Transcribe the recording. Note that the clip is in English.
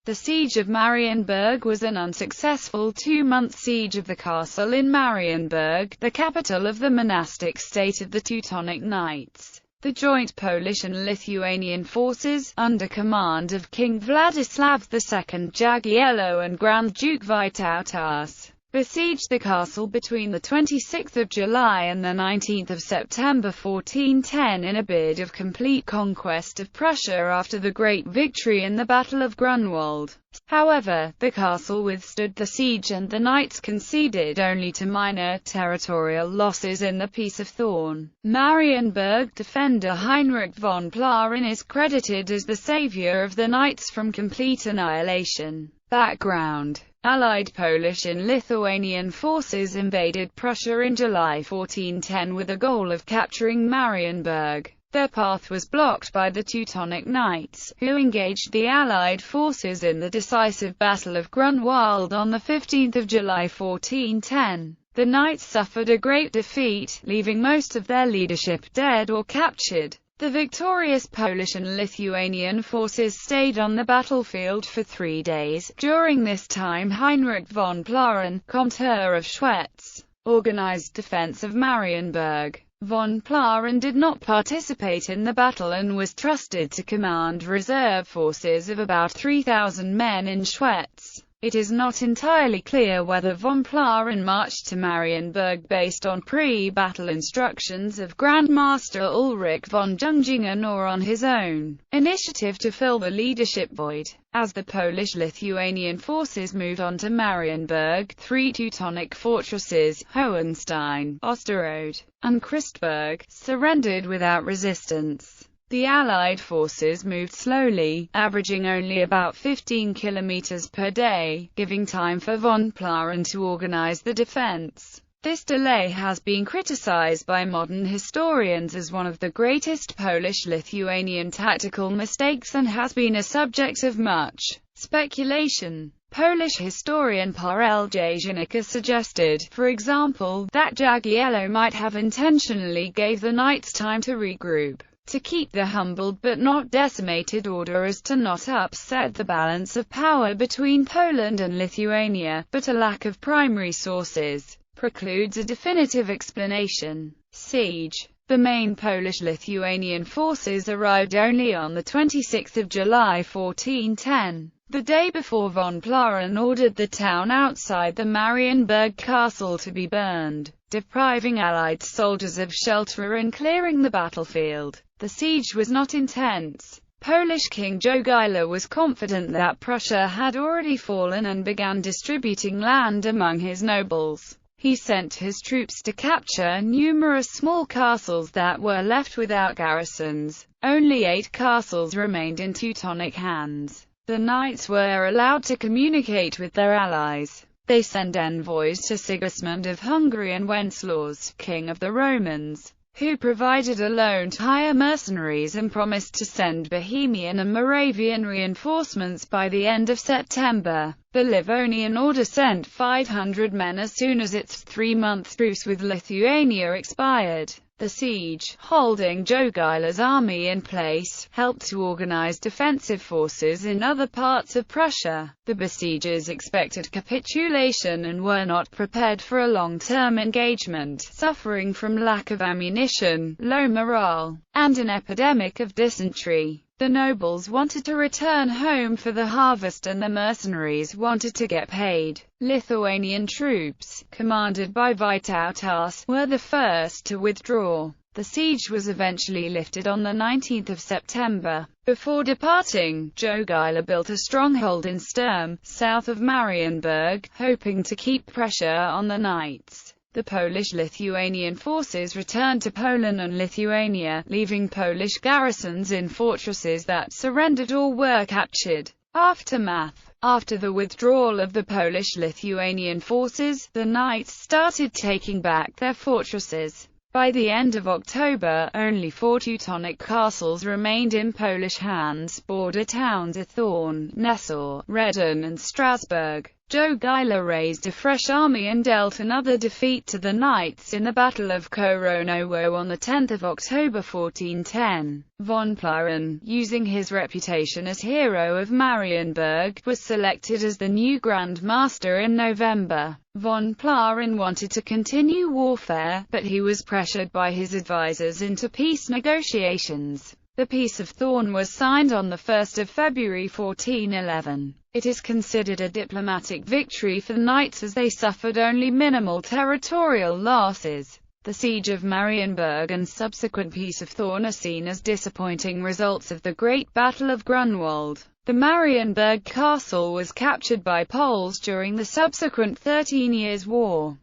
The Siege of Marienburg was an unsuccessful two-month siege of the castle in Marienburg, the capital of the monastic state of the Teutonic Knights. The joint Polish and Lithuanian forces, under command of King Vladislav II Jagiello and Grand Duke Vytautas, besieged the castle between the 26th of July and the 19th of September 1410 in a bid of complete conquest of Prussia after the great victory in the Battle of Grunwald. However, the castle withstood the siege and the knights conceded only to minor territorial losses in the Peace of Thorn. Marienburg defender Heinrich von Plaren is credited as the savior of the knights from complete annihilation. Background: Allied Polish and Lithuanian forces invaded Prussia in July 1410 with the goal of capturing Marienburg. Their path was blocked by the Teutonic Knights, who engaged the Allied forces in the decisive Battle of Grunwald on 15 July 1410. The Knights suffered a great defeat, leaving most of their leadership dead or captured. The victorious Polish and Lithuanian forces stayed on the battlefield for 3 days. During this time Heinrich von Plaren, Comte of Schwetz, organized defense of Marienburg. Von Plaren did not participate in the battle and was trusted to command reserve forces of about 3,000 men in Schwetz. It is not entirely clear whether von Plaren marched to Marienburg based on pre-battle instructions of Grand Master Ulrich von Jungingen or on his own initiative to fill the leadership void. As the Polish-Lithuanian forces moved on to Marienburg, 3 Teutonic fortresses, Hohenstein, Osterode, and Christburg, surrendered without resistance. The Allied forces moved slowly, averaging only about 15 kilometers per day, giving time for von Plaren to organize the defense. This delay has been criticized by modern historians as one of the greatest Polish-Lithuanian tactical mistakes and has been a subject of much speculation. Polish historian Paweł Jaśnicka suggested, for example, that Jagiello might have intentionally gave the knights time to regroup, to keep the humbled but not decimated order as to not upset the balance of power between Poland and Lithuania, but a lack of primary sources precludes a definitive explanation. Siege. The main Polish-Lithuanian forces arrived only on 26 July 1410. The day before von Plaren ordered the town outside the Marienburg castle to be burned, depriving Allied soldiers of shelter and clearing the battlefield. The siege was not intense. Polish King Jogaila was confident that Prussia had already fallen and began distributing land among his nobles. He sent his troops to capture numerous small castles that were left without garrisons. Only 8 castles remained in Teutonic hands. The knights were allowed to communicate with their allies. They sent envoys to Sigismund of Hungary and Wenceslaus, king of the Romans, who provided a loan to hire mercenaries and promised to send Bohemian and Moravian reinforcements by the end of September. The Livonian order sent 500 men as soon as its 3-month truce with Lithuania expired. The siege, holding Jogaila's army in place, helped to organize defensive forces in other parts of Prussia. The besiegers expected capitulation and were not prepared for a long-term engagement, suffering from lack of ammunition, low morale, and an epidemic of dysentery. The nobles wanted to return home for the harvest and the mercenaries wanted to get paid. Lithuanian troops, commanded by Vytautas, were the first to withdraw. The siege was eventually lifted on 19 September. Before departing, Jogaila built a stronghold in Sturm, south of Marienburg, hoping to keep pressure on the knights. The Polish-Lithuanian forces returned to Poland and Lithuania, leaving Polish garrisons in fortresses that surrendered or were captured. Aftermath. After the withdrawal of the Polish-Lithuanian forces, the knights started taking back their fortresses. By the end of October, only 4 Teutonic castles remained in Polish hands, border towns of Thorn, Nessau, Redon and Strasbourg. Jogaila raised a fresh army and dealt another defeat to the Knights in the Battle of Koronowo on 10 October 1410. Von Plaren, using his reputation as hero of Marienburg, was selected as the new Grand Master in November. Von Plaren wanted to continue warfare, but he was pressured by his advisors into peace negotiations. The Peace of Thorn was signed on 1 February 1411. It is considered a diplomatic victory for the Knights as they suffered only minimal territorial losses. The Siege of Marienburg and subsequent Peace of Thorn are seen as disappointing results of the Great Battle of Grunwald. The Marienburg castle was captured by Poles during the subsequent 13 Years' War.